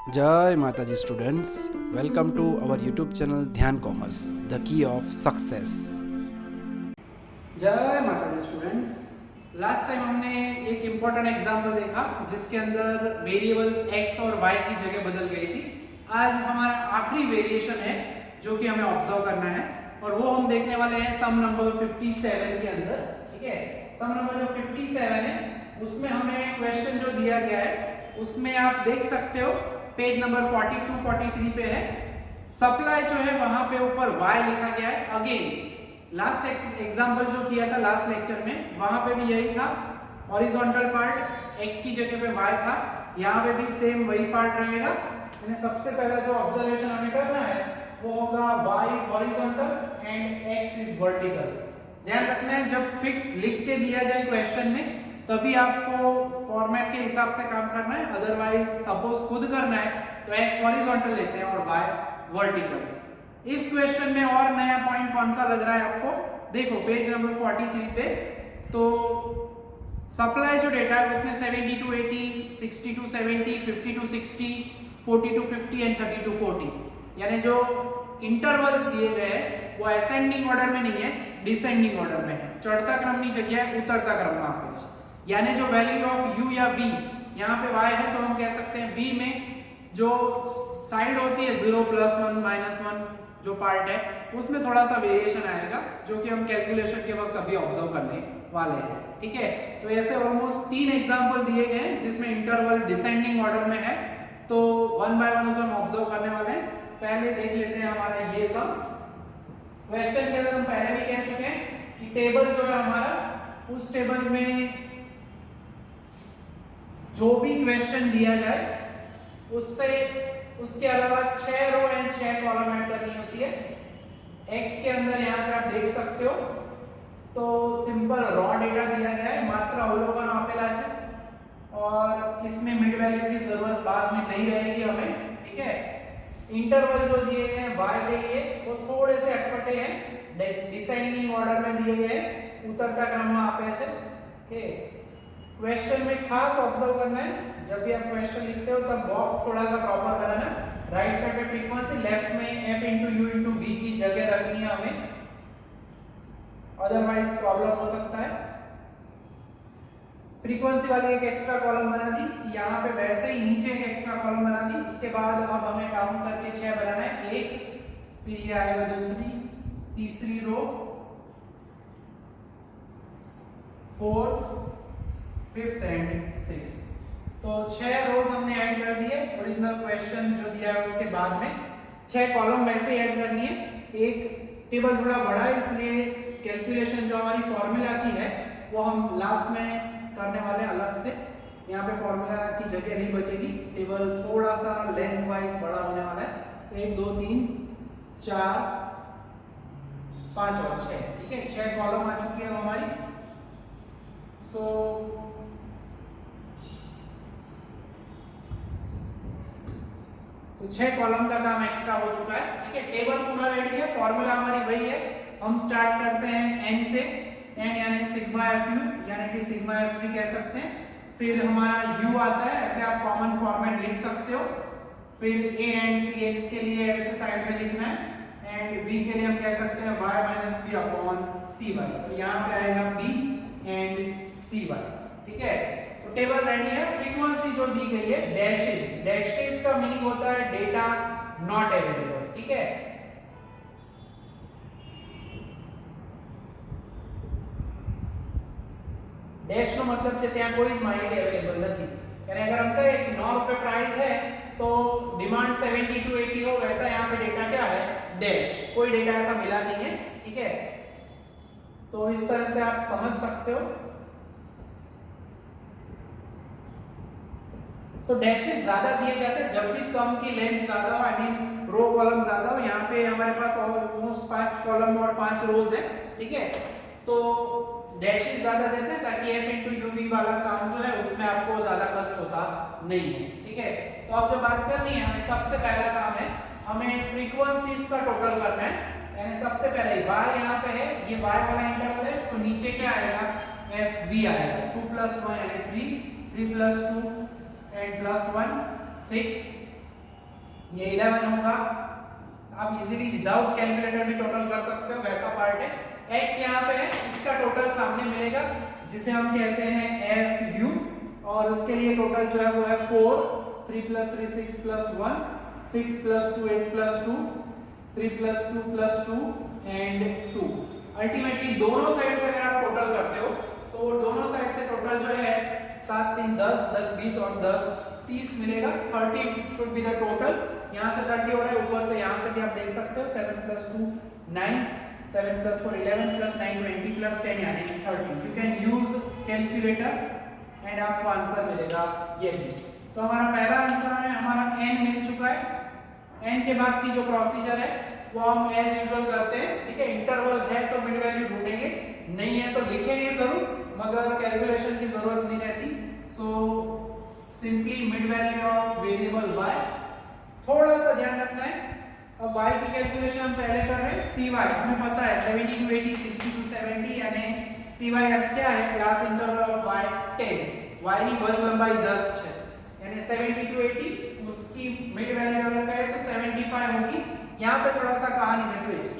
जय माता जी students, welcome to our YouTube channel Dhyan commerce, the key of success. जय माता दी स्टूडेंट्स। लास्ट टाइम हमने एक इम्पोर्टेंट एग्जाम्पल देखा जिसके अंदर वेरिएबल्स x और y की जगह बदल गई थी। आज हमारा आखिरी वेरिएशन है जो कि हमें ऑब्जर्व करना है और वो हम देखने वाले हैं सम नंबर 57 के अंदर। ठीक है, सम नंबर जो 57 है उसमें हमें क्वेश्चन जो दिया गया है उसमें आप देख सकते हो पेज नंबर 42 43 पे है। सप्लाई जो है वहां पे ऊपर y लिखा गया है। अगेन लास्ट एग्जांपल जो किया था लास्ट लेक्चर में वहां पे भी यही था, हॉरिजॉन्टल पार्ट x की जगह पे y था, यहाँ पे भी सेम वही पार्ट रहेगा। यानी सबसे पहला जो ऑब्जर्वेशन हमें करना है वो होगा y is horizontal and x is vertical. ध्यान रखना है जब फिक्स लिख के दिया जाए क्वेश्चन में तभी आपको फॉर्मेट के हिसाब से काम करना है, अदरवाइज सपोज खुद करना है तो x हॉरिजॉन्टल लेते हैं और y वर्टिकल। इस क्वेश्चन में और नया पॉइंट कौन सा लग रहा है आपको, देखो पेज नंबर 43 पे तो सप्लाई जो डेटा है उसमें 70 to 80, 60 to 70, 50 to 60, 40 to 50 and 30 to 40, यानी जो इंटरवल्स दिए गए हैं वो असेंडिंग ऑर्डर में नहीं है, डिसेंडिंग ऑर्डर में है। चढ़ता क्रम नहीं जगह है, उतरता क्रम वहां पे। यानी जो वैल्यू ऑफ u या v, यहाँ पे y है तो हम कह सकते हैं v में जो साइड होती है 0 +1 -1 जो पार्ट है उसमें थोड़ा सा वेरिएशन आएगा जो कि हम कैलकुलेशन के वक्त अभी ऑब्जर्व करने वाले हैं। ठीक है, तो ऐसे ऑलमोस्ट 3 एग्जांपल दिए गए हैं जिसमें इंटरवल डिसेंडिंग ऑर्डर में है, तो वन बाय वन उसे हम ऑब्जर्व करने वाले हैं। पहले देख लेते हैं हमारा ये सब क्वेश्चन के अंदर हम पहले भी कह चुके हैं कि टेबल जो है हमारा उस टेबल में जो भी क्वेश्चन दिया जाए उससे उसके अलावा 6 रो एंड 6 कॉलम ऐड करनी होती है। x के अंदर यहाँ पे आप देख सकते हो तो सिंपल रॉ डेटा दिया गया है, मात्र अवलोकन आपेला है और इसमें मिड वैल्यू की जरूरत बाद में नहीं रहेगी हमें। ठीक है, इंटरवल जो दिए गए हैं y के लिए वो थोड़े से अटपटे हैं, डिसेंडिंग ऑर्डर में दिए गए, उतरता क्रम में आपे છે। ओके, क्वेश्चन में खास ऑब्जर्व करना है जब भी आप क्वेश्चन लिखते हो तब बॉक्स थोड़ा सा प्रॉपर बनाना। राइट साइड पे फ्रीक्वेंसी, लेफ्ट में f * u * v की जगह रखनी है हमें, अदरवाइज प्रॉब्लम हो सकता है। फ्रीक्वेंसी वाली एक एक्स्ट्रा कॉलम बना दी, यहाँ पे वैसे ही नीचे एक एक्स्ट्रा कॉलम बना दी। उसके बाद अब हमें काउंट करके 6 बनाना है, एक फिर ये आएगा दूसरी तीसरी रो, फोर्थ फिफ्थ एंड सिक्स्थ, तो 6 रोज हमने ऐड कर दिए। ओरिजिनल क्वेश्चन जो दिया है उसके बाद में 6 कॉलम वैसे ऐड करनी है। एक टेबल थोड़ा बड़ा है इसलिए कैलकुलेशन जो हमारी फॉर्मूला की है वो हम लास्ट में करने वाले अलग से, यहाँ पे फॉर्मूला की जगह नहीं बचेगी, टेबल थोड़ा सा लेंथ वाइज बड़ा होने वाला है। तो 1 2 3 4 5 और 6, ठीक है, 6 कॉलम आ चुकी है हमारी। सो तो 6 कॉलम का काम एक्स्ट्रा हो चुका है। ठीक है, टेबल पूरा रेडी है, फॉर्मूला हमारी वही है। हम स्टार्ट करते हैं n से, n यानी सिग्मा fu, यानी कि सिग्मा f भी कह सकते हैं। फिर हमारा u आता है, ऐसे आप कॉमन फॉर्मेट लिख सकते हो। फिर a एंड c, x के लिए ऐसे साइड में लिखना है, एंड v के लिए हम कह सकते हैं y - b अपॉन cy, और यहाँ पे आएगा b एंड cy। ठीक है, तो टेबल रेडी है। फ्रीक्वेंसी जो दी गई है डैशेस, डैशेस का मीनिंग होता है डेटा नॉट अवेलेबल। ठीक है, डैश નો મતલબ છે ત્યાં કોઈ જ માહિતી અવેલેબલ નથી। यानी अगर हम कहें कि 9 रुपए प्राइस है तो डिमांड 70 to 80 हो, वैसा यहाँ पे डेटा क्या है डैश, कोई डेटा ऐसा मिला नहीं है। ठीक है, तो इस तरह से आप समझ सकते हो। सो डैशेस ज्यादा दिए जाते हैं जब भी सम की लेंथ ज्यादा हो, आई मीन रो कॉलम ज्यादा हो। यहाँ पे हमारे पास ऑलमोस्ट 5 कॉलम और 5 रोज है। ठीक है, तो डैशेस ज्यादा देते हैं ताकि f * u v वाला काम जो है उसमें आपको ज्यादा कष्ट होता नहीं है। ठीक है, तो अब जो बात करनी है हमें, सबसे पहला काम है हमें फ्रीक्वेंसीज का टोटल करना है। यानी सबसे पहले y यहाँ पे है, ये y वाला इंटरवल है, तो नीचे क्या आएगा f v आएगा। 2 + 1 यानी 3, 3 + 2 एंड +1 6, ये 11 होगा। आप इजीली विदाउट कैलकुलेटर भी टोटल कर सकते हो, वैसा पार्ट है। x यहाँ पे है, इसका टोटल सामने मिलेगा जिसे हम कहते हैं fu, और उसके लिए टोटल जो है वो है 4, 3 + 3 6 + 1, 6 + 2 8 + 2, 3 + 2 + 2 एंड 2। अल्टीमेटली दोनों साइड से अगर आप टोटल करते हो तो दोनों साइड से टोटल जो है 7 3 10, 10 20 और 10 30 मिलेगा। 30 शुड बी द टोटल। यहाँ से 30 हो रहा है, ऊपर से यहाँ से भी आप देख सकते हो 7 + 2 9, 7 + 4 11 + 9 20 + 10 यानी 30। You can use calculator and आपको आंसर मिलेगा यही। तो हमारा पहला आंसर है, हमारा n मिल चुका है। n के बाद की जो प्रोसीजर है वो हम एज यूजुअल करते हैं, ठीक है। इंटरवल है तो मिड वैल्यू ढूंढेंगे, नहीं है तो लिखेंगे जरूर, मगर कैलकुलेशन की जरूरत नहीं रहती। So simply mid value of variable y, थोड़ा सा ध्यान रखना है। अब y की कैलकुलेशन हम पहले कर रहे हैं। cy हमें पता है 70 to 80, 60 to 70 यानी cy यानी क्या है, class interval of y 10, y ની વર્ગ લંબાઈ 10 છે यानी 70 to 80, उसकी मिड वैल्यू अगर कहें तो 75 होगी। यहाँ पे थोड़ा सा कहानी में ट्विस्ट,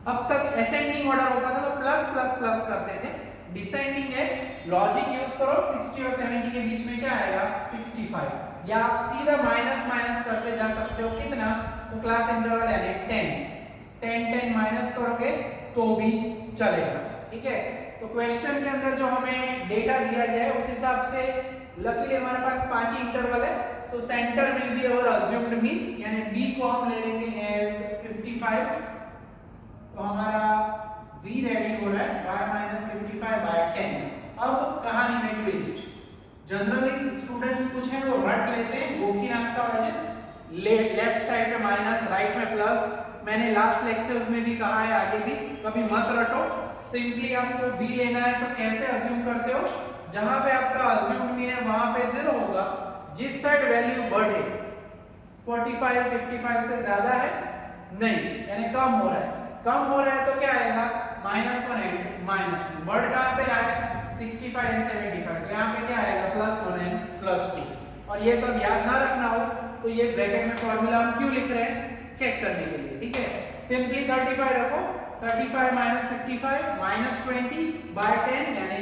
अब तक असेंडिंग ऑर्डर होता था तो प्लस प्लस प्लस करते थे, डिसेंडिंग है, लॉजिक यूज करो, 60 और 70 के बीच में क्या आएगा 65, या आप सीधा माइनस माइनस करते जा सकते हो। कितना, तो क्लास इंटरवल यानी 10 10 माइनस करोगे तो भी चलेगा, ठीक है। तो क्वेश्चन के अंदर जो हमें डेटा दिया गया है उस हिसाब से लकीली हमारे पास 5 ही इंटरवल है, तो centre will be our assumed mean, यानी v को हम ले लेंगे एज 55। तो हमारा v रेडी हो रहा है y - 55/10। अब कहानी में ट्विस्ट, जनरली स्टूडेंट्स कुछ है वो रट लेते हैं, गोखी नाखता है, लेफ्ट साइड में माइनस, राइट में प्लस। मैंने लास्ट लेक्चर्स में भी कहा है, आगे भी, कभी मत रटो। सिंपली आपको v लेना है तो कैसे अज्यूम करते हो, जहां पे आपका अज्यूम्ड मीन है वहां पे 0 होगा, जिस साइड वैल्यू बढ़े 45 55 से ज्यादा है नहीं, यानी कम हो रहा है, कम हो रहा है तो क्या आएगा -1 एंड -2। बढ़ कहां पे रहा है 65 एंड 75, तो यहाँ पे क्या आएगा +1 एंड +2। और ये सब याद ना रखना हो तो ये ब्रैकेट में फॉर्मूला हम क्यों लिख रहे हैं, चेक करने के लिए, ठीक है। सिंपली 35 रखो, 35 - 55 -20/10 यानी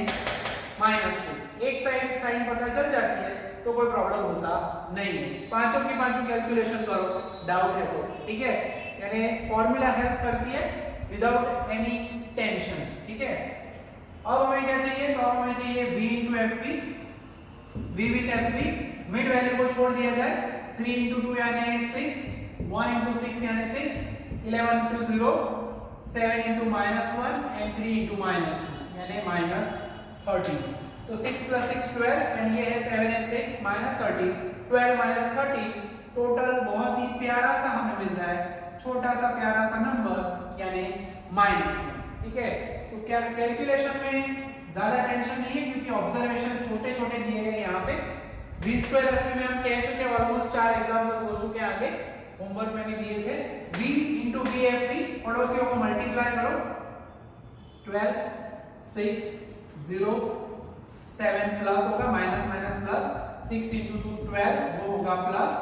-2। एक साइड एक साइन पता चल जाती है तो कोई प्रॉब्लम होता नहीं है। पांचों की पांचों कैलकुलेशन करो, डाउट है तो, ठीक है। यानी फॉर्मूला हेल्प करती है विदाउट एनी टेंशन, ठीक है। अब हमें क्या चाहिए, तो अब हमें चाहिए v * fv, v with fv, mid value को छोड़ दिया जाए, 3 * 2 यानी 6, 1 * 6 यानी 6, 11 * 0, 7 * -1 एंड 3 * -2 यानी -30। तो 6 + 6 12 एंड ये है 7 and 6 -30, 12 - 30, टोटल बहुत ही प्यारा सा हमें मिल रहा है, छोटा सा प्यारा सा नंबर यानी -1, ठीक है। तो क्या कैलकुलेशन में ज्यादा टेंशन नहीं है क्योंकि ऑब्जर्वेशन छोटे छोटे दिए गए यहाँ पे। v² fv में हम कह चुके हैं, ऑलमोस्ट 4 एग्जांपल्स हो चुके हैं, आगे होमवर्क में भी दिए थे। v * vfv, पड़ोसियों को मल्टीप्लाई करो, 12 6 0 7 प्लस होगा, माइनस माइनस प्लस, 6 * 2 12 वो होगा प्लस,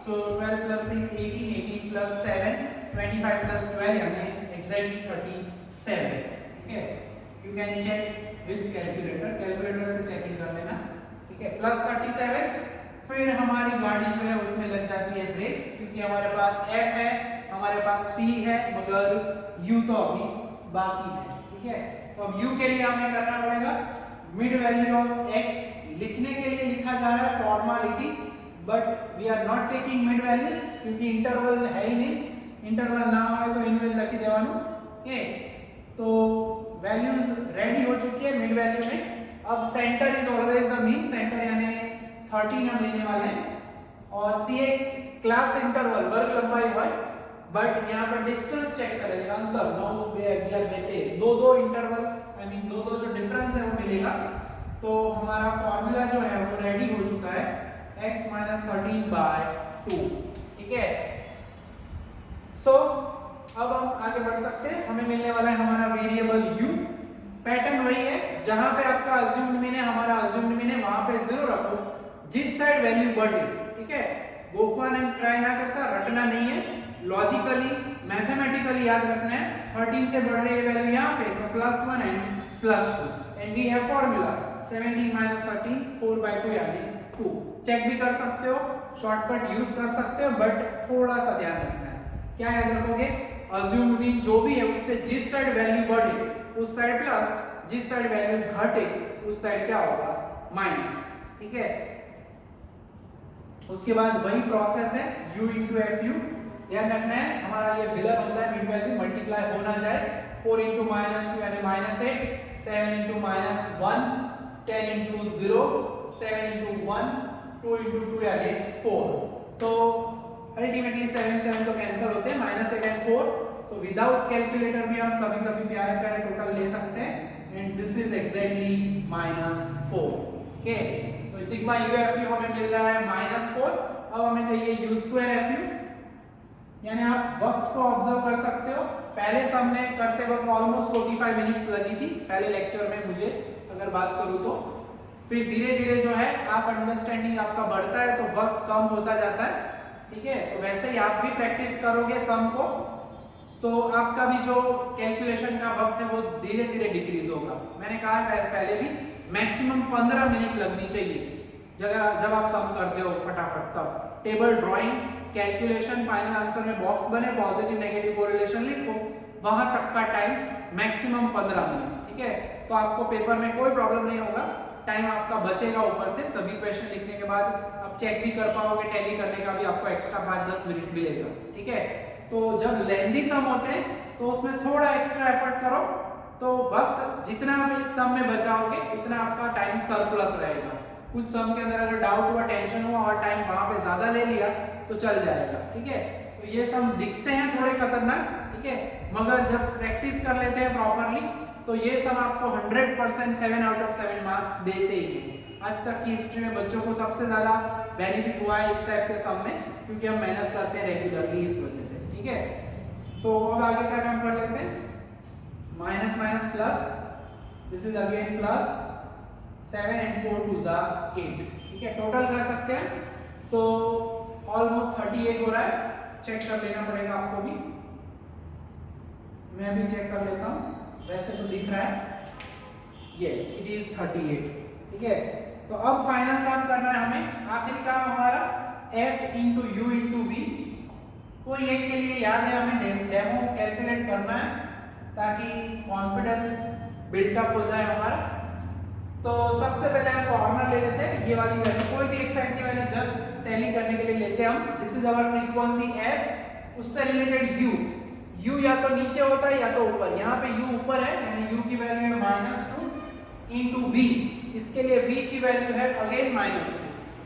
सो 12 + 6 18, 18 + 7 25 + 12 यानी एग्जैक्टली 37, ठीक है। You can check with calculator, calculator से चेकिंग कर लेना, ठीक है। +37, फिर हमारी गाड़ी जो है उसमें लग जाती है ब्रेक, क्योंकि हमारे पास f है, हमारे पास p है, मगर u तो अभी बाकी है, ठीक है। तो अब u के लिए हमें करना पड़ेगा, मिड वैल्यू ऑफ x लिखने के लिए लिखा जा रहा है formality, but we are not taking mid values क्योंकि इंटरवल है ही नहीं, इंटरवल ना हो तो इनवेल लखी देवानु, ओके। तो वैल्यूज रेडी हो चुकी है मिड वैल्यू में। अब centre is always the mean, centre यानी 13 हम लेने वाले हैं, और cx क्लास इंटरवल वर्ग लंबाई है, बट यहाँ पर डिस्टेंस चेक करेगा, अंतर 9 2 11 2 दो दो इंटरवल, आई मीन दो दो जो डिफरेंस है वो मिलेगा। तो हमारा फॉर्मूला जो है वो रेडी हो चुका है, x - 13/2, ठीक है। सो अब हम आगे बढ़ सकते हैं, हमें मिलने वाला है हमारा वेरिएबल u। पैटर्न वही है, जहां पे आपका अज्यूम्ड मीन है, हमारा अज्यूम्ड मीन है, वहां पे 0 रखो, जिस साइड वैल्यू बढ़े, ठीक है। गोखवान एंड ट्राई ना करता, रटना नहीं है, लॉजिकली मैथमेटिकली याद रखना है। 13 से बढ़ रही है वैल्यू यहाँ पे तो +1 and +2 and we have formula 17 - 13 4/2 यानी 2। चेक भी कर सकते हो, शॉर्टकट यूज कर सकते हो, बट थोड़ा सा ध्यान रखना है। क्या याद रखोगे, अज्यूम्ड मीन जो भी है उससे जिस साइड वैल्यू बढ़े उस साइड प्लस, जिस साइड वैल्यू घटे उस साइड क्या होगा माइनस। ठीक है, उसके बाद वही प्रोसेस है u * fu। ध्यान रखना है हमारा ये विलर होता है मिड वैल्यू मल्टीप्लाई हो ना जाए। 4 * -2 यानी -8, 7 * -1, 10 * 0, 7 * 1, 2 * 2 यानी 4। तो अल्टीमेटली 7 7 तो कैंसिल होते हैं, -8 एंड 4। सो विदाउट कैलकुलेटर भी हम कभी कभी प्यारे प्यारे टोटल ले सकते हैं and this is exactly -4। Okay, तो सिग्मा UFU हमें मिल रहा है -4। अब हमें चाहिए U² FU, यानी आप वक्त को ऑब्जर्व कर सकते हो। पहले सम में करते वक्त ऑलमोस्ट 45 मिनट्स लगी थी पहले लेक्चर में मुझे अगर बात करूं तो। फिर धीरे धीरे जो है आप अंडरस्टैंडिंग आपका बढ़ता है तो वक्त कम होता जाता है। ठीक है, तो वैसे ही आप भी प्रैक्टिस करोगे सम को तो आपका भी जो कैलकुलेशन का वक्त है वो धीरे धीरे डिक्रीज होगा। मैंने कहा है पहले भी मैक्सिमम 15 मिनट लगनी चाहिए जब आप सम करते हो फटाफट। तब table drawing, calculation, final answer में बॉक्स बने, पॉजिटिव नेगेटिव कोरिलेशन लिखो, वहां तक का टाइम मैक्सिमम 15 मिनट। ठीक है, तो आपको पेपर में कोई प्रॉब्लम नहीं होगा, टाइम आपका बचेगा ऊपर से। सभी क्वेश्चन लिखने के बाद आप चेक भी कर पाओगे, टैली करने का भी आपको एक्स्ट्रा 5-10 मिनट मिलेगा। ठीक है, तो जब लेंथी सम होते हैं तो उसमें थोड़ा एक्स्ट्रा एफर्ट करो तो वक्त जितना आप इस सम में बचाओगे उतना आपका टाइम सरप्लस रहेगा। कुछ सम के अंदर अगर डाउट हुआ, टेंशन हुआ और टाइम वहां पे ज्यादा ले लिया तो चल जाएगा। ठीक है, तो ये सम दिखते हैं थोड़े खतरनाक, ठीक है, मगर जब प्रैक्टिस कर लेते हैं प्रॉपरली तो ये सम आपको 100% 7 आउट ऑफ 7 मार्क्स देते ही हैं। आज तक की हिस्ट्री में बच्चों को सबसे ज्यादा बेनिफिट हुआ है इस टाइप के सम में, क्योंकि हम मेहनत करते हैं रेगुलरली इस वजह से। ठीक है, तो अब आगे क्या काम कर लेते हैं, minus minus plus, this is again plus 7 and 4 2s are 8। ठीक है, टोटल कर सकते हैं। सो ऑलमोस्ट 38 हो रहा है, चेक कर लेना पड़ेगा आपको भी, मैं भी चेक कर लेता हूं। वैसे तो दिख रहा है, यस इट इज 38। ठीक है, तो अब फाइनल काम करना है हमें, आखिरी काम हमारा f * u * v। कोई एक के लिए याद है हमें डेमो कैलकुलेट करना है ताकि कॉन्फिडेंस बिल्डअप हो जाए हमारा। तो सबसे पहले हम कॉर्नर ले लेते हैं, ये वाली वैल्यू, कोई भी एक साइड की वैल्यू जस्ट टैली करने के लिए लेते हैं हम। This is our frequency f, उससे रिलेटेड u या तो नीचे होता है या तो ऊपर। यहाँ पे u ऊपर है यानी u की वैल्यू है -2 * v, इसके लिए v की वैल्यू है अगेन -2,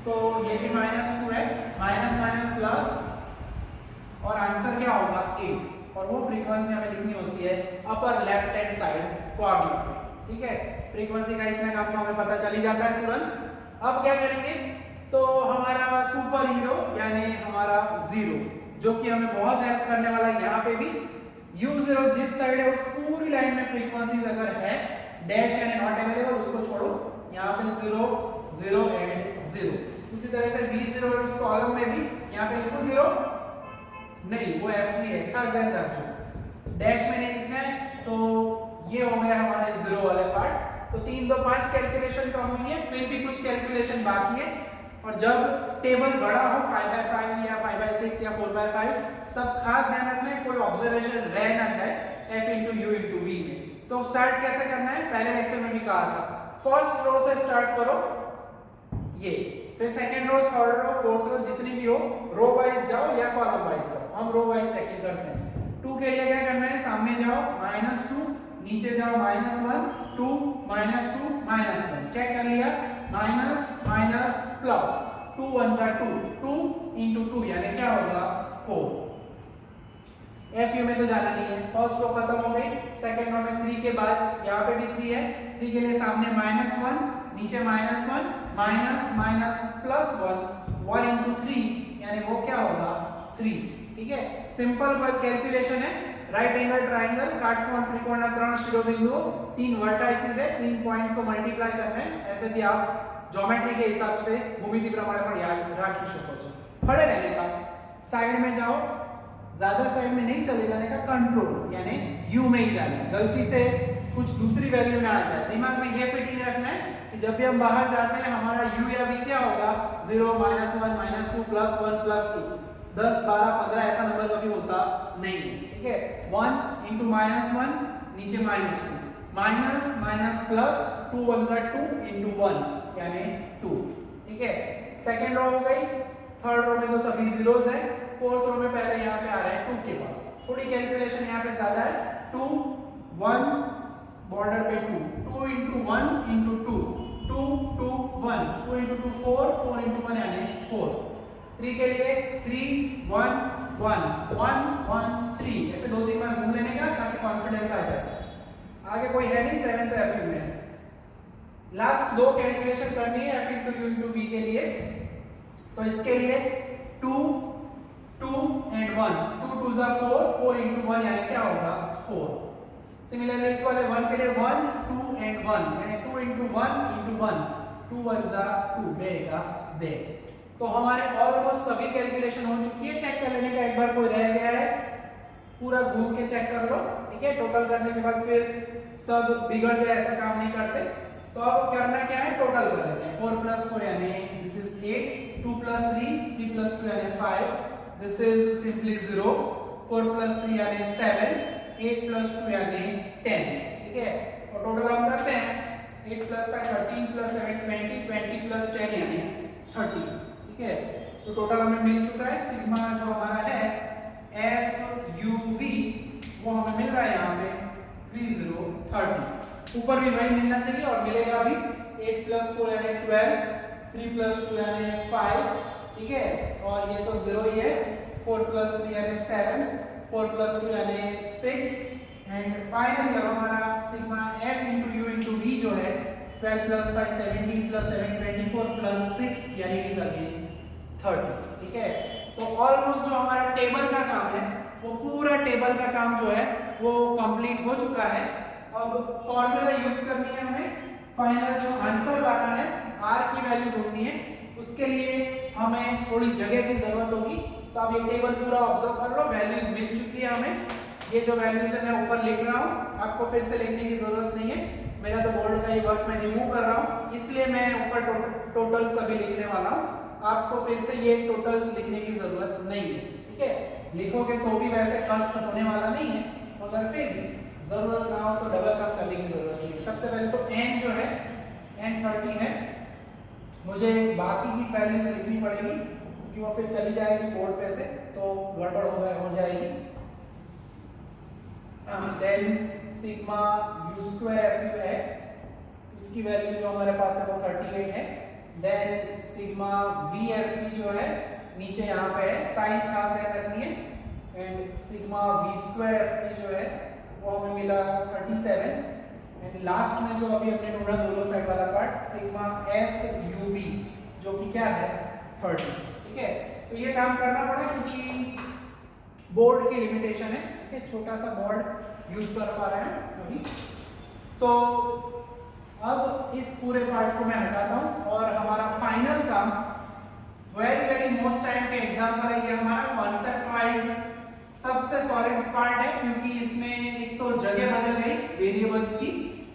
तो ये भी -2 है, माइनस माइनस प्लस और आंसर क्या होगा 8। और वो फ्रीक्वेंसी हमें लिखनी होती है upper left hand side corner पे। ठीक है, फ्रीक्वेंसी का इतना काम तो हमें पता चल ही जाता है तुरंत। अब क्या करेंगे, तो हमारा सुपर हीरो यानी हमारा 0 जो कि हमें बहुत हेल्प करने वाला है। यहाँ पे भी u0 जिस साइड है उस पूरी लाइन में फ्रीक्वेंसीज अगर है डैश यानी नॉट अवेलेबल उसको छोड़ो, यहाँ पे 0 0 एंड 0। उसी तरह से v0 उस कॉलम में भी यहाँ पे लिखो 0 नहीं, वो f भी है, खास ध्यान रखो, डैश में नहीं लिखना है। तो ये हो गया हमारे 0 वाले पार्ट। तो 3 2 5 कैलकुलेशन तो हुई है, फिर भी कुछ कैलकुलेशन बाकी है। और जब टेबल बड़ा हो 5/5 या 5/6 या 4/5 तब खास ध्यान रखना है कोई ऑब्जर्वेशन रह ना जाए f * u * v में। तो स्टार्ट कैसे करना है, पहले लेक्चर में भी कहा था, फर्स्ट रो से स्टार्ट करो ये, फिर second row, third row, fourth row, जितनी भी हो रो वाइज जाओ या कॉलम वाइज जाओ। हम रो वाइज चेकिंग करते हैं। 2 के लिए क्या करना है, सामने जाओ -2, नीचे जाओ -1 2 -2 -1, चेक कर लिया, minus minus plus, 2 1s are 2, 2 * 2 यानी क्या होगा 4। FU में तो जाना नहीं है, फर्स्ट रो खत्म हो गई, सेकंड रो में 3 के बाद यहाँ पे भी 3 है, 3 के लिए सामने -1, नीचे -1 माइनस माइनस प्लस 1, 1 * 3 यानी वो क्या होगा 3। ठीक है, सिंपल कैलकुलेशन है। राइट एंगल ट्राइंगल, काटकोण त्रिकोण 3 शिरोबिंदुओं, 3 वर्टाइसेस है, 3 पॉइंट्स को मल्टीप्लाई करना है। ऐसे भी आप ज्योमेट्री के हिसाब से भूमिति प्रमाण पर याद રાખી શકો છો। खड़े रहने का, साइड में जाओ, ज्यादा साइड में नहीं चले जाने का, कंट्रोल यानी यू में ही जाना है, गलती से कुछ दूसरी वैल्यू ना आ जाए। दिमाग में ये फिटिंग रखना है कि जब भी हम बाहर जाते हैं हमारा u या v क्या होगा, 0, -1, -2, +1, +2, 10, 12, 15 ऐसा नंबर कभी होता नहीं है, ठीक है। 1 × -1 नीचे -2, माइनस प्लस 2 1 2 × 1 यानी 2, ठीक है। सेकंड रो हो गई, थर्ड रो में तो सभी जीरोस है, फोर्थ रो में पहले यहाँ पे आ रहा है 2 के पास, थोड़ी कैलकुलेशन यहाँ पे ज्यादा है, 2 1 बॉर्डर पे 2 × 1 × 2 2 2 1 2 × 2 4 4 × 1 यानी 4। 3 के लिए 3 1 1 1 1 3 ऐसे 2-3 बार घूम लेने का ताकि कॉन्फिडेंस आ जाए। आगे कोई है नहीं, 7 तो एफ यू में। लास्ट दो कैलकुलेशन करनी है f into u into v के लिए, तो इसके लिए 2 2 एंड 1 2 2 जा 4 4 × 1 यानी क्या होगा 4। सिमिलरली इस वाले 1 के लिए 1 2 एंड 1 यानी 2 × 1 × 1 2 1 जा 2 बे का बे। तो हमारे ऑलमोस्ट सभी कैलकुलेशन हो चुकी है। चेक कर लेने का एक बार कोई रह गया है, पूरा घूम के चेक कर लो, ठीक है। टोटल करने के बाद फिर सब बिगड़ जाए ऐसा काम नहीं करते। तो अब करना क्या है, टोटल कर लेते हैं। 4 + 4 यानी दिस इज 8, 2 + 3 3 + 2 यानी 5, दिस इज सिंपली 0, 4 + 3 यानी 7, 8 + 2 यानी 10, ठीक है। और टोटल हम करते हैं 8 + 5 13 + 7 20 20 + 10 यानी 30, ठीक है। तो टोटल हमें मिल चुका है सिग्मा जो हमारा है FUV वो हमें मिल रहा है यहाँ पे 3030। ऊपर भी वही मिलना चाहिए और मिलेगा भी। 8 + 4 यानी 12, 3 + 2 यानी 5, ठीक है। और ये तो 0 ही है। 4 + 3 यानी 7, 4 + 2 यानी 6 एंड फाइनली अब हमारा सिग्मा F × U × V जो है 12 + 5 17 + 7 24 + 6 यानी इट इज अगेन 30, ठीक है। तो ऑलमोस्ट जो हमारा टेबल का काम है वो पूरा टेबल का काम जो है वो कंप्लीट हो चुका है। अब फॉर्मूला यूज करनी है हमें, फाइनल जो आंसर लाना है, r की वैल्यू ढूंढनी है, उसके लिए हमें थोड़ी जगह की जरूरत होगी। तो अब ये टेबल पूरा ऑब्जर्व कर लो, वैल्यूज मिल चुकी है हमें। ये जो वैल्यूज है मैं ऊपर लिख रहा हूँ, आपको फिर से लिखने की जरूरत नहीं है, मेरा तो बोर्ड का ये वर्क मैं रिमूव कर रहा हूँ, इसलिए मैं ऊपर टोटल सभी लिखने वाला हूँ। आपको फिर से ये टोटल्स लिखने की जरूरत नहीं है, ठीक है। लिखोगे तो भी वैसे कष्ट होने वाला नहीं है, मगर फिर भी जरूरत ना हो तो डबल कम करने की जरूरत नहीं है। सबसे पहले तो n जो है n 30 है, मुझे बाकी की वैल्यूज लिखनी पड़ेगी क्योंकि वो फिर चली जाएगी बोर्ड पे से तो गड़बड़ हो जाएगी। देन सिग्मा u² FU है, उसकी वैल्यू जो हमारे पास है वो 38 है। देन सिग्मा VFV जो है नीचे यहाँ पे है, साइन खास है रखनी है। एंड सिग्मा V² FV जो है वो हमें मिला 37 एंड लास्ट में जो अभी हमने ढूंढा दोनों साइड वाला पार्ट सिग्मा FUV जो कि क्या है 30, ठीक है। तो ये काम करना पड़ा क्योंकि बोर्ड की लिमिटेशन है, ठीक है, छोटा सा बोर्ड यूज कर पा रहे हैं अभी। सो अब इस पूरे पार्ट को मैं हटाता हूँ और हमारा फाइनल काम वेरी मोस्ट टाइम के एग्जाम्पल है। ये हमारा कॉन्सेप्ट वाइज सबसे सॉलिड पार्ट है क्योंकि इसमें एक तो जगह बदल गई वेरिएबल्स की,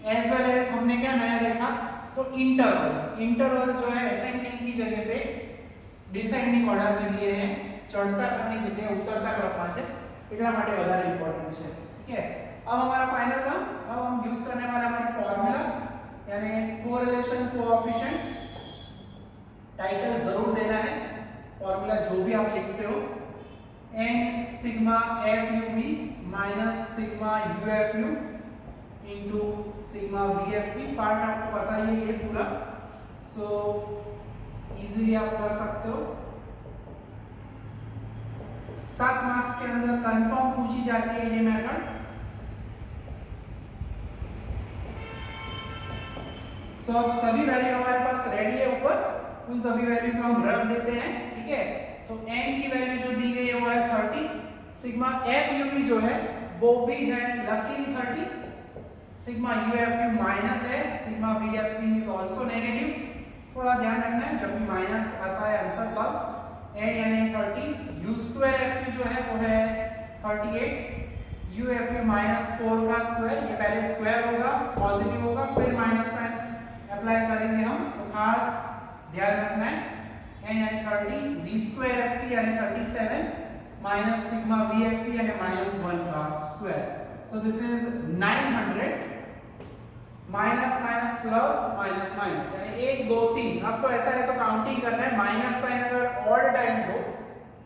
एज वेल एज हमने क्या नया देखा, तो इंटरवल जो है असेंडिंग की जगह पे डिसेंडिंग ऑर्डर में दिए हैं, चढ़ता करनी जगह उतरता क्रमમાં છે, એટલા માટે વધારે इंपॉर्टेंट है, ठीक है। अब हमारा फाइनल काम, अब हम यूज करने वाले हमारी फॉर्मूला यानी कोरिलेशन कोएफिशिएंट। टाइटल जरूर देना है, फॉर्मूला जो भी आप लिखते हो, n sigma FUV minus sigma UFU into sigma VFV। Part आपको पता ही है ये पूरा, सो इजीली आप कर सकते हो। 7 मार्क्स के अंदर कंफर्म पूछी जाती है ये मेथड। सो अब सभी वैल्यू हमारे पास रेडी है ऊपर, उन सभी वैल्यू को हम रख देते हैं, ठीक है। तो n की वैल्यू जो दी गई है वो है 30, सिग्मा FUV जो है वो भी है लकीली 30, सिग्मा UFU माइनस है, sigma VFV is also negative. थोड़ा ध्यान रखना है जब भी माइनस आता है आंसर तब, एन यानी 30, यू स्क्वायर एफ यू जो है वो है 38, यू एफ यू माइनस 4 का स्क्वायर, ये पहले स्क्वायर होगा पॉजिटिव होगा फिर माइनस साइन अप्लाई करेंगे हम, तो खास ध्यान रखना है। एन यानी 30, वी स्क्वायर एफ ई यानी 37 minus sigma V F E यानी -1 का square, so this is 900 minus minus plus minus minus यानी 1 2 3। आपको ऐसा है तो काउंटिंग करना है, माइनस साइन अगर ऑड टाइम्स हो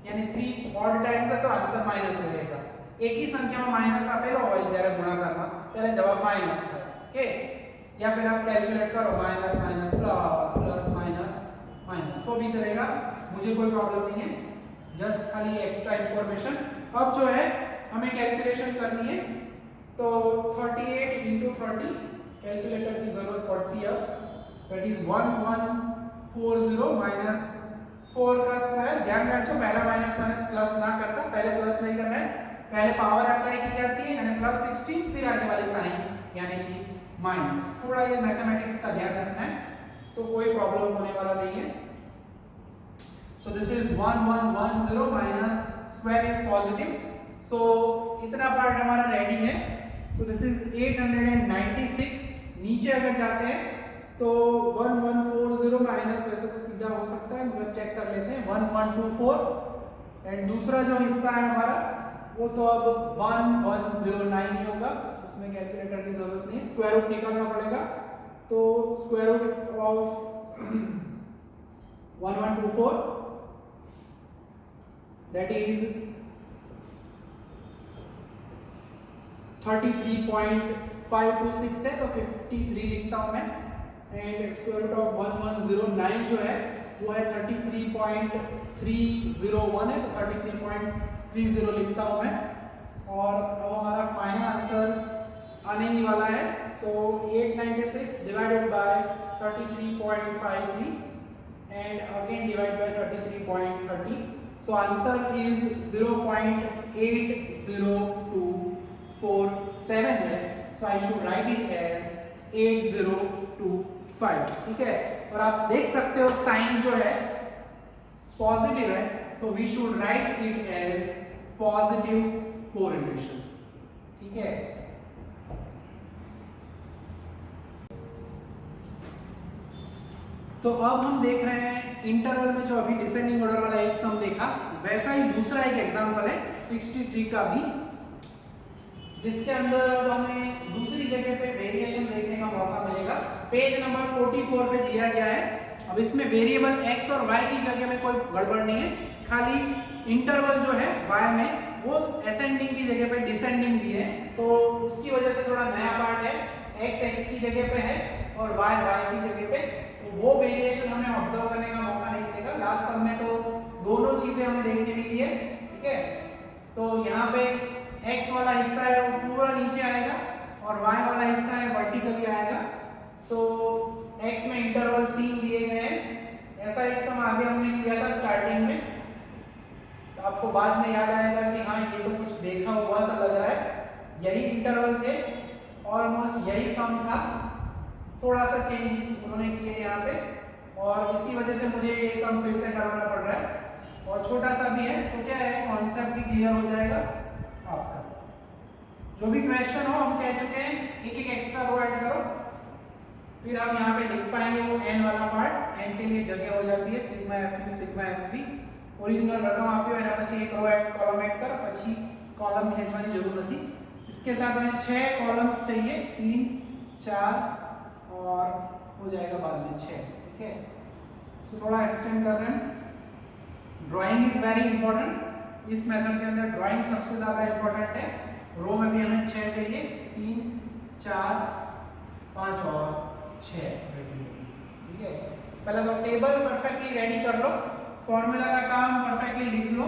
यानी 3 ऑड टाइम्स है तो आंसर माइनस रहेगा। एक ही संख्या में माइनस આપેલો હોય જ્યારે ગુણા કરવા ત્યારે જવાબ માઈનસ થાય, ઓકે। या फिर आप कैलकुलेट करो minus minus plus plus minus minus तो भी चलेगा, मुझे कोई प्रॉब्लम नहीं है, जस्ट खाली एक्स्ट्रा इंफॉर्मेशन। अब जो है हमें कैलकुलेशन करनी है, तो 38 into 30 कैलकुलेटर की जरूरत पड़ती है, दैट इज 1140 माइनस 4 का स्क्वायर। ध्यान रखो पहला माइनस माइनस प्लस ना करता, पहले प्लस नहीं करना है, पहले पावर अप्लाई की जाती है यानी प्लस 16 फिर आगे वाली साइन यानी कि माइनस। थोड़ा ये मैथमेटिक्स का ध्यान रखना है तो कोई प्रॉब्लम होने वाला नहीं है। So this is 1110 minus square is positive, so इतना पार्ट हमारा रेडी है। So this is 896। नीचे अगर जाते हैं तो 1140 माइनस वैसे तो सीधा हो सकता है मगर चेक कर लेते हैं 1124 एंड दूसरा जो हिस्सा है हमारा वो तो अब 1109 ही होगा, उसमें कैलकुलेटर की जरूरत नहीं, स्क्वायर रूट निकालना पड़ेगा। तो square root of 1124 that is 33.526 है तो 53 लिखता हूं मैं, एंड स्क्वायर रूट ऑफ 1109 जो है वो है 33.301 है तो 33.30 लिखता हूं मैं। और अब हमारा फाइनल आंसर आने ही वाला है, so 896 divided by 33.53 and again divide by 33.30, so answer is 0.802447 है, so I should write it as 8025, ठीक है। और आप देख सकते हो साइन जो है पॉजिटिव है तो we should write it as positive correlation, ठीक है। तो अब हम देख रहे हैं इंटरवल में जो अभी डिसेंडिंग ऑर्डर वाला एक सम देखा वैसा ही दूसरा एक एग्जांपल है 63 का भी, जिसके अंदर अब हमें दूसरी जगह पे वेरिएशन देखने का मौका मिलेगा। पेज नंबर 44 पे दिया गया है। अब इसमें वेरिएबल x और y की जगह में कोई गड़बड़ नहीं है, खाली इंटरवल जो है y में वो असेंडिंग की जगह पे डिसेंडिंग दिए हैं, तो उसकी वजह से थोड़ा नया पार्ट है, x x की जगह पे है और y y की जगह पे, तो वो वेरिएशन हमें ऑब्जर्व करने का मौका नहीं मिलेगा। लास्ट सम में तो दोनों चीजें हमें देखने मिली है, ठीक है। तो यहाँ पे x वाला हिस्सा है वो पूरा नीचे आएगा और y वाला हिस्सा है वर्टिकली आएगा। सो x में इंटरवल 3 दिए गए हैं, ऐसा एक सम आगे हमने किया था स्टार्टिंग में, तो आपको बाद में याद आएगा कि हाँ ये तो कुछ देखा हुआ सा लग रहा है, यही इंटरवल थे, ऑलमोस्ट यही सम था, थोड़ा सा चेंजेस उन्होंने किए यहाँ पे और इसी वजह से मुझे ये सम फिर से करवाना पड़ रहा है और छोटा सा भी है, तो क्या है कॉन्सेप्ट भी क्लियर हो जाएगा आपका। जो भी क्वेश्चन हो हम कह चुके हैं एक एक एक्स्ट्रा रो ऐड करो, फिर हम यहाँ पे लिख पाएंगे वो n वाला पार्ट, n के लिए जगह हो जाती है sigma f u sigma f v, original रकम आप्यो एना પછી एक रो ऐड कॉलम ऐड कर પછી कॉलम खींचવાની જરૂર નથી। इसके साथ हमें 6 कॉलम्स चाहिए, 3 4 और हो जाएगा बाद में 6, ठीक है। सो थोड़ा एक्सटेंड कर रहे हैं, ड्राइंग इज वेरी इंपॉर्टेंट, इस मेथड के अंदर ड्राइंग सबसे ज्यादा इंपॉर्टेंट है। रो में भी हमें 6 चाहिए, 3 4 5 और 6, ठीक है। पहले तो टेबल परफेक्टली रेडी कर लो, फॉर्मूला का काम परफेक्टली लिख लो,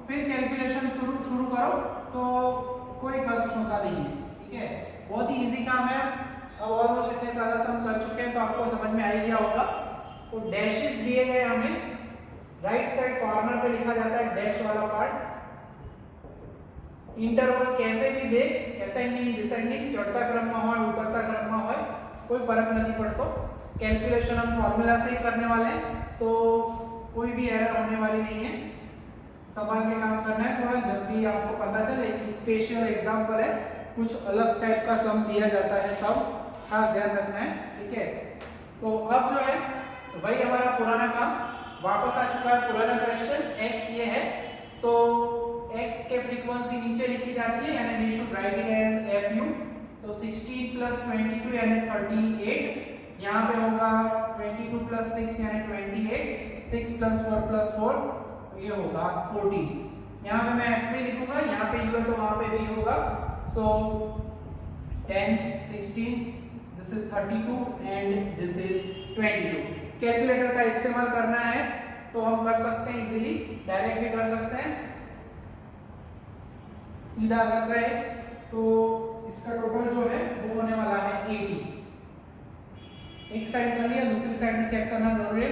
फिर कैलकुलेशन शुरू करो, तो कोई कष्ट होता नहीं है, ठीक है। बहुत ही इजी काम है। अब ऑलमोस्ट इतने सारा सम कर चुके हैं तो आपको समझ में आ ही गया होगा। तो डैशेस दिए गए हमें, राइट साइड कॉर्नर पे लिखा जाता है डैश वाला पार्ट। इंटरवल कैसे भी दे, असेंडिंग डिसेंडिंग, चढ़ता क्रम में हो उतरता क्रम में हो, कोई फर्क नहीं पड़ता। कैलकुलेशन हम फॉर्मूला से ही करने वाले हैं तो कोई भी एरर होने वाली नहीं है। ताकि आपको पता चले कि स्पेशल एग्जाम्पल है, कुछ अलग टाइप का सम दिया जाता है तब खास ध्यान रखना है, ठीक है। तो अब जो है वही हमारा पुराना काम वापस आ चुका है, पुराना क्वेश्चन x ये है, तो x के फ्रीक्वेंसी नीचे लिखी जाती है, यानी we should write it as fu। So 16 plus 22 यानी 38, यहाँ पे होगा 22 प्लस 6 यानी 28, 6 प्लस 4 प्लस 4 तो ये होगा 14। यहाँ पे मैं f लिखूंगा, यहाँ पे u है तो वहाँ पे v होगा। सो 10 16 this is 32 and this is 22। Calculator का इस्तेमाल करना है तो हम कर सकते हैं इजीली, डायरेक्ट भी कर सकते हैं। सीधा अगर गए तो इसका टोटल जो है वो होने वाला है 80। एक साइड कर लिया, दूसरी साइड में चेक करना जरूरी है।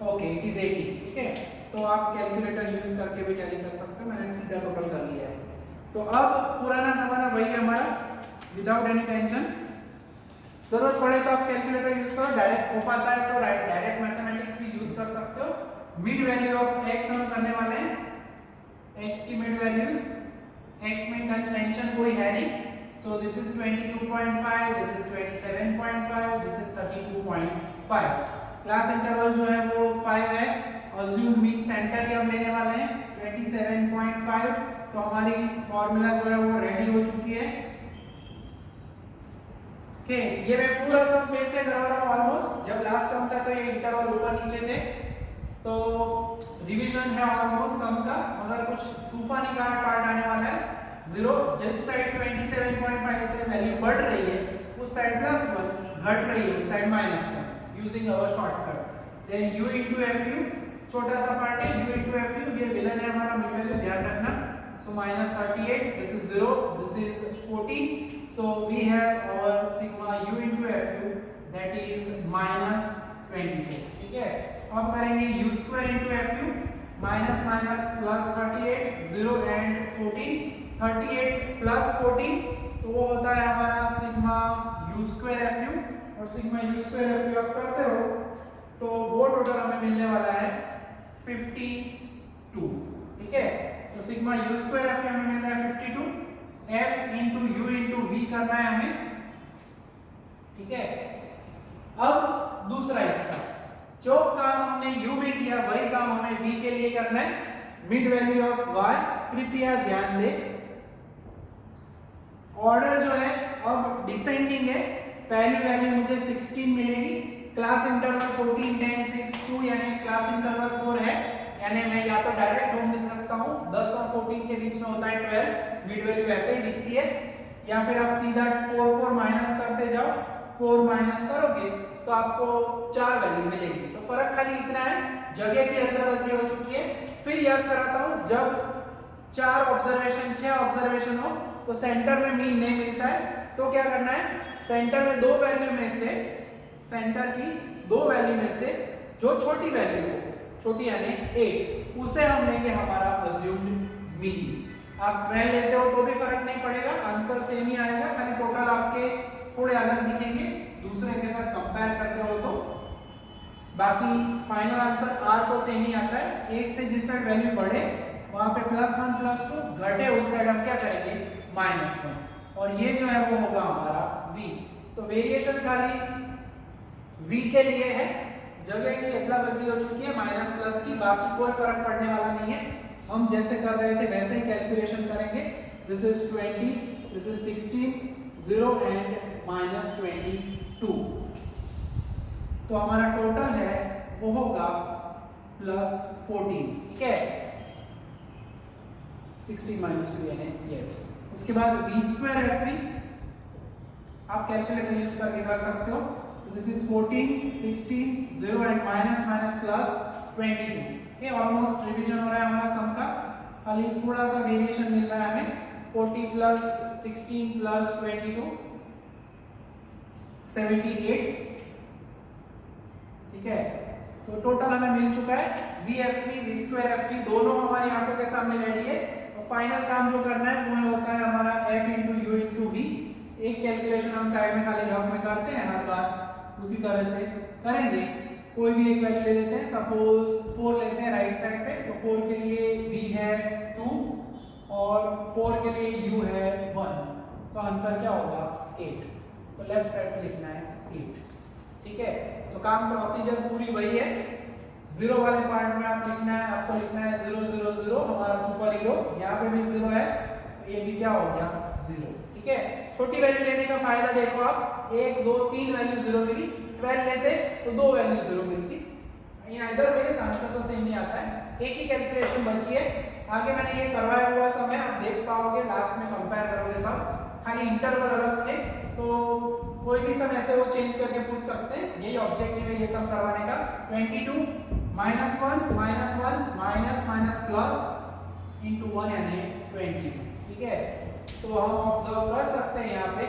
ओके इट इज 80, ठीक है। तो आप कैलकुलेटर यूज करके भी टैली कर सकते हो, मैंने सीधा टोटल कर लिया है। तो अब पुराना जमाना वही है हमारा, विदाउट एनी टेंशन। जरूरत पड़े तो आप कैलकुलेटर यूज करो, डायरेक्ट हो पाता है तो डायरेक्ट मैथमेटिक्स भी यूज कर सकते हो। मिड वैल्यू ऑफ x हम करने वाले हैं, x की मिड वैल्यूज, x में टेंशन कोई है नहीं। सो this is 22.5, this is 27.5, this is 32.5। Class interval जो है वो 5 है, अज्यूम मीन सेंटर ही हम लेने वाले हैं 27.5। तो हमारी फॉर्मूला जो है वो रेडी हो चुकी है। ओके, ये मैं पूरा सम फिर से करवा रहा हूँ ऑलमोस्ट। जब लास्ट सम था तो ये इंटरवल ऊपर नीचे थे, तो रिवीजन है ऑलमोस्ट सम का, मगर कुछ तूफानी का पार्ट आने वाला है। 0 जिस साइड 27.5 से वैल्यू बढ़ रही है उस साइड +1, घट रही है उस side -1, using our shortcut. Then u into fu, छोटा सा पार्ट है u into fu, ये विलन है हमारा मिड वैल्यू, ध्यान रखना। सो -38, this is 0, this is 14। So we have our sigma u into fu, that is -24, ठीक है। अब करेंगे u square into fu, minus minus plus 38, 0 and 14, 38 plus 14 तो वो होता है हमारा सिग्मा u square fu, और सिग्मा u square fu आप करते हो तो वो टोटल हमें मिलने वाला है 52, ठीक है। तो सिग्मा u square fu हमें मिल रहा है 52, f into u into v करना है हमें, ठीक है। अब दूसरा हिस्सा, जो काम हमने u में किया वही काम हमें v के लिए करना है। मिड वैल्यू ऑफ y, कृपया ध्यान दें, ऑर्डर जो है अब डिसेंडिंग है। पहली वैल्यू मुझे 16 मिलेगी, क्लास इंटरवल 14 10 6 2 यानी क्लास इंटरवल 4 है, यानी मैं या तो डायरेक्ट ढूंढ सकता हूं 10 और 14 के बीच में होता है 12, मिड वैल्यू ऐसे ही दिखती है, या फिर आप सीधा 4 4 माइनस करते जाओ, 4 माइनस करोगे तो आपको 4 वैल्यू मिलेगी। तो फर्क खाली इतना है, जगह की अदला बदली हो चुकी है। फिर याद कराता हूं, जब 6 ऑब्जर्वेशन हो तो सेंटर में मीन नहीं मिलता है, तो क्या करना है, सेंटर में दो वैल्यू में से, सेंटर की दो वैल्यू में से जो छोटी वैल्यू हो, छोटी यानी 8, उसे हम लेंगे हमारा अज्यूम्ड मीन। आप 12 लेते हो तो भी फर्क नहीं पड़ेगा, आंसर सेम ही आएगा, खाली टोटल आपके थोड़े अलग दिखेंगे दूसरे के साथ कंपेयर करते हो तो, बाकी फाइनल आंसर r तो सेम ही आता है। 8 से जिस साइड वैल्यू बढ़े वहां पे +1 +2, घटे उस साइड हम क्या करेंगे -1, और ये जो है वो होगा हमारा v। तो वेरिएशन खाली v के लिए है, जगह की अदला बदली हो चुकी है माइनस प्लस की, बाकी कोई फर्क पड़ने वाला नहीं है। हम जैसे कर रहे थे वैसे ही कैलकुलेशन करेंगे। This is 20, this is 16, 0 and -22, तो हमारा टोटल है वो होगा +14, ठीक है। 16 -2 यानी यस। उसके बाद v स्क्वायर fv आप कैलकुलेटर यूज करके कर सकते हो। दिस इज 14, 16, 0 एंड -+22, ये ऑलमोस्ट रिवीजन हो रहा है हमारा सम का, खाली थोड़ा सा वेरिएशन मिल रहा है हमें। 40 + 16 + 22 78, ठीक है। तो टोटल हमें मिल चुका है VFV, V स्क्वायर FV दोनों हमारी आंखों के सामने रेडी है। और फाइनल काम जो करना है वो होता है हमारा F × U × V। एक कैलकुलेशन हम साइड में खाली रफ में करते हैं, हर बार उसी तरह से करेंगे, कोई भी एक वैल्यू ले लेते हैं, सपोज 4 लेते हैं राइट साइड पे, तो 4 के लिए v है 2 और 4 के लिए u है 1, सो आंसर क्या होगा 8। तो लेफ्ट साइड पे लिखना है 8, ठीक है। तो काम प्रोसीजर पूरी वही है, जीरो वाले पार्ट में आप लिखना है, आपको लिखना है 0 0 0 हमारा सुपर हीरो, यहाँ पे भी 0 है तो ये भी क्या हो गया 0, ठीक है। छोटी वैल्यू लेने का फायदा देखो आप, 1 2 3 वैल्यू 0 मिली, 12 लेते तो 2 वैल्यू 0 मिलती, इन अदर वेज आंसर तो सेम ही आता है। एक ही कैलकुलेशन बची है, आगे मैंने ये करवाया हुआ सब है, आप देख पाओगे लास्ट में कंपेयर करोगे तब, खाली इंटरवल अलग थे, तो कोई भी सम ऐसे वो चेंज करके पूछ सकते हैं, यही ऑब्जेक्टिव है ये सम करवाने का। 22 -1 -1 माइनस माइनस प्लस इनटू 1 यानी 22, ठीक है। तो हम ऑब्जर्व कर सकते हैं यहाँ पे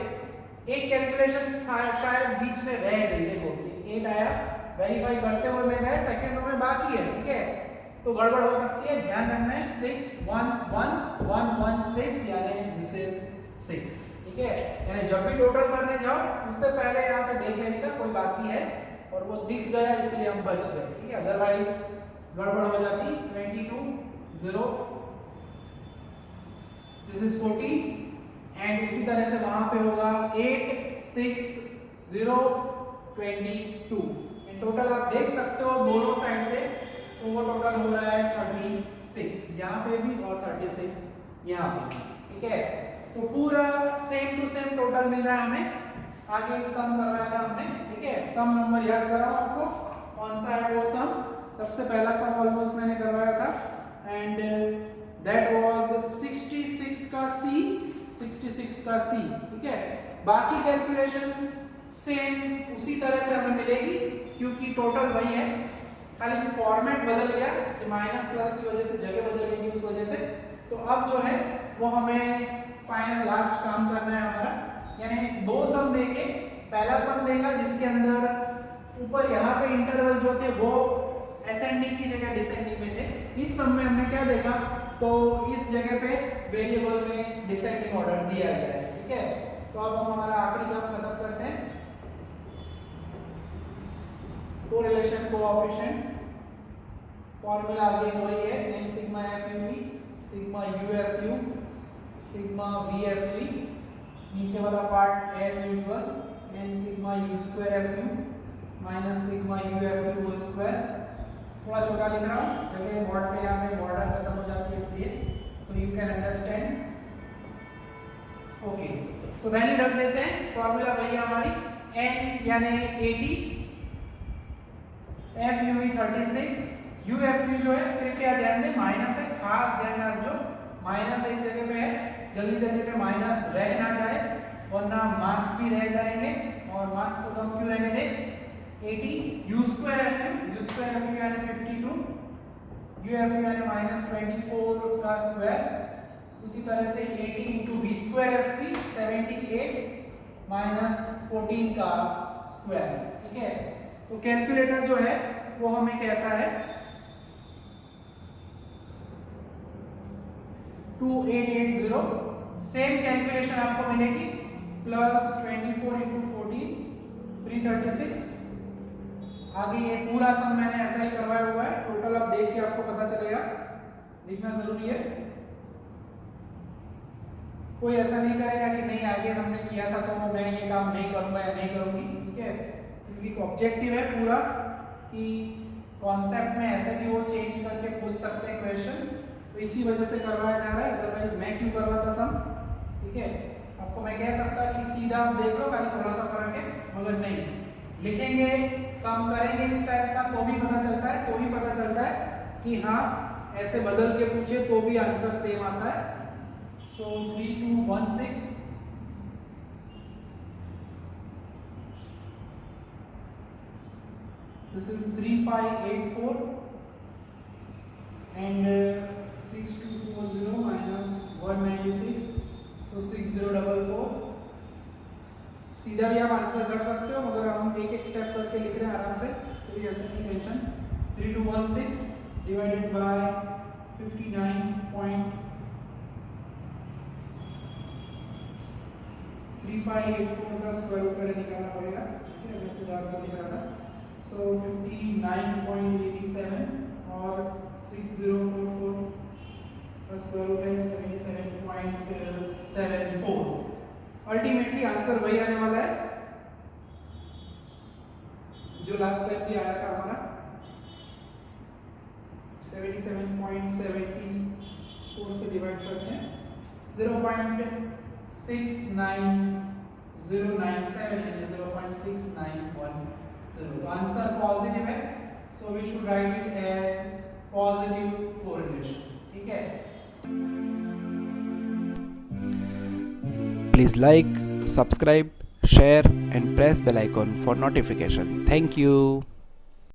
एक कैलकुलेशन शायद बीच में रह गई, देखो 8 आया, वेरीफाई करते हुए मैं गए, सेकंड रो में बाकी है, ठीक है, तो गड़बड़ हो सकती है, ध्यान रखना है। 6 1 1 1 1 6 यानी दिस इज 6, ठीक है। यानी जब भी टोटल करने जाओ उससे पहले यहाँ पे देख लेने का कोई बाकी है और वो दिख गया इसलिए हम बच गए, ठीक है, अदरवाइज गड़बड़ हो जाती। 22 0 दिस इज 14 एंड उसी तरह से वहां पे होगा 8 6 0 22। इन टोटल आप देख सकते हो दोनों साइड से, तो वो टोटल हो रहा है 36 यहाँ पे भी और 36 यहाँ पे, ठीक है। तो पूरा सेम टू सेम टोटल मिल रहा है हमें। आगे एक सम करवाया था हमने, ठीक है, सम नंबर याद कराओ आपको, कौन सा है वो सम, सबसे पहला सम ऑलमोस्ट मैंने करवाया था एंड दैट वाज 66 का सी, 66 का सी, ठीक है। बाकी कैलकुलेशन सेम उसी तरह से हमें मिलेगी क्योंकि टोटल वही है, खाली फॉर्मेट बदल गया कि माइनस प्लस की वजह से जगह बदल गई उस वजह से। तो अब जो है वो हमें फाइनल लास्ट काम करना है हमारा, यानी दो सम देके, पहला सम देगा जिसके अंदर ऊपर यहाँ पे इंटरवल जो थे वो असेंडिंग की जगह डिसेंडिंग में थे, इस सम में हमने क्या देखा, तो इस जगह पे वेरिएबल में डिसेंडिंग ऑर्डर दिया गया है, ठीक है। तो अब हम हमारा आखिरी काम खत्म करते हैं, कोरिलेशन कोएफिशिएंट फॉर्मूला आगे वही है, n sigma FUV sigma UFU sigma VFV, नीचे वाला part as usual n sigma U² FU minus sigma UFU whole square. थोड़ा छोटा लिख रहा हूँ, जगह बोर्ड पे यहाँ पे बॉर्डर खत्म हो जाती है इसलिए, so you can understand, okay. तो वैल्यू रख देते हैं, फॉर्मूला वही है हमारी, n यानी 80, FUV 36, UFU जो है फिर क्या ध्यान दें, माइनस है, खास ध्यान रखो, माइनस एक जगह पे है, जल्दी जल्दी पे माइनस रह ना जाए वरना मार्क्स भी रह जाएंगे, और मार्क्स को कम क्यों रहने दें। 80 U² FU यानी 52, UFU यानी -24 का स्क्वायर, उसी तरह से 80 इंटू V² FV 78 माइनस 14 का स्क्वायर, ठीक है। तो कैलकुलेटर जो है वो हमें कहता है 2880, सेम कैलकुलेशन आपको मिलेगी, प्लस 24 इंटू 14 336। आगे ये पूरा सम मैंने ऐसा ही करवाया हुआ है, टोटल आप देख के आपको पता चलेगा, लिखना जरूरी है, कोई ऐसा नहीं करेगा कि नहीं आगे हमने किया था तो मैं ये काम नहीं करूंगा या नहीं करूंगी, ठीक है। क्योंकि ऑब्जेक्टिव है पूरा कि कॉन्सेप्ट में ऐसे भी वो चेंज करके पूछ सकते हैं क्वेश्चन, तो इसी वजह से करवाया जा रहा है, अदरवाइज मैं क्यों करवाता सम, ठीक है। आपको मैं कह सकता कि सीधा आप देख लो, खाली थोड़ा सा फर्क है, मगर नहीं, लिखेंगे सम करेंगे इस टाइप का तो भी पता चलता है, तो भी पता चलता है कि हाँ ऐसे बदल के पूछे तो भी आंसर सेम आता है। सो 3216 this is 3584 and 6240 minus 196, so 6044। सीधा भी आप आंसर कर सकते हो, मगर हम एक एक स्टेप करके लिख रहे हैं आराम से, कोई ऐसा नहीं टेंशन। 3216 डिवाइडेड बाय 59.3584 का स्क्वायर रूट पहले निकालना पड़ेगा, ठीक है, जैसे याद से लिखा था So 59.87 और 6044 का स्क्वायर रूट है 77.74। अल्टीमेटली आंसर वही आने वाला है जो लास्ट टाइम भी आया था हमारा 77.74 से डिवाइड करते हैं 0.69097 यानी 0.6910। आंसर पॉजिटिव है, so we should write it as positive correlation. ठीक है, Please like, subscribe, share and press bell icon for notification. Thank you.